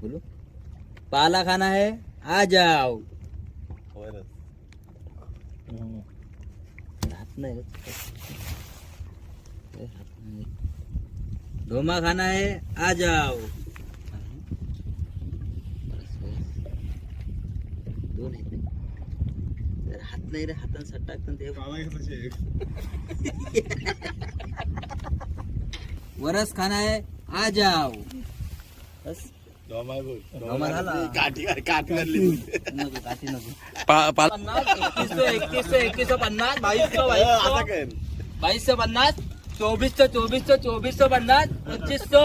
बोलो पाला खाना है आ जाओ. हात नाही रे. हात नाही. ढोमा खाना है आ जाओ. दोन आहेत रे. हात नाही रे. हातानं सट टाकतात ते वरस खाना है आ जाओ. बस ढोमा झाला. काठी मारली नको काठी नको. 2150 2250 2250 2450 2450 2500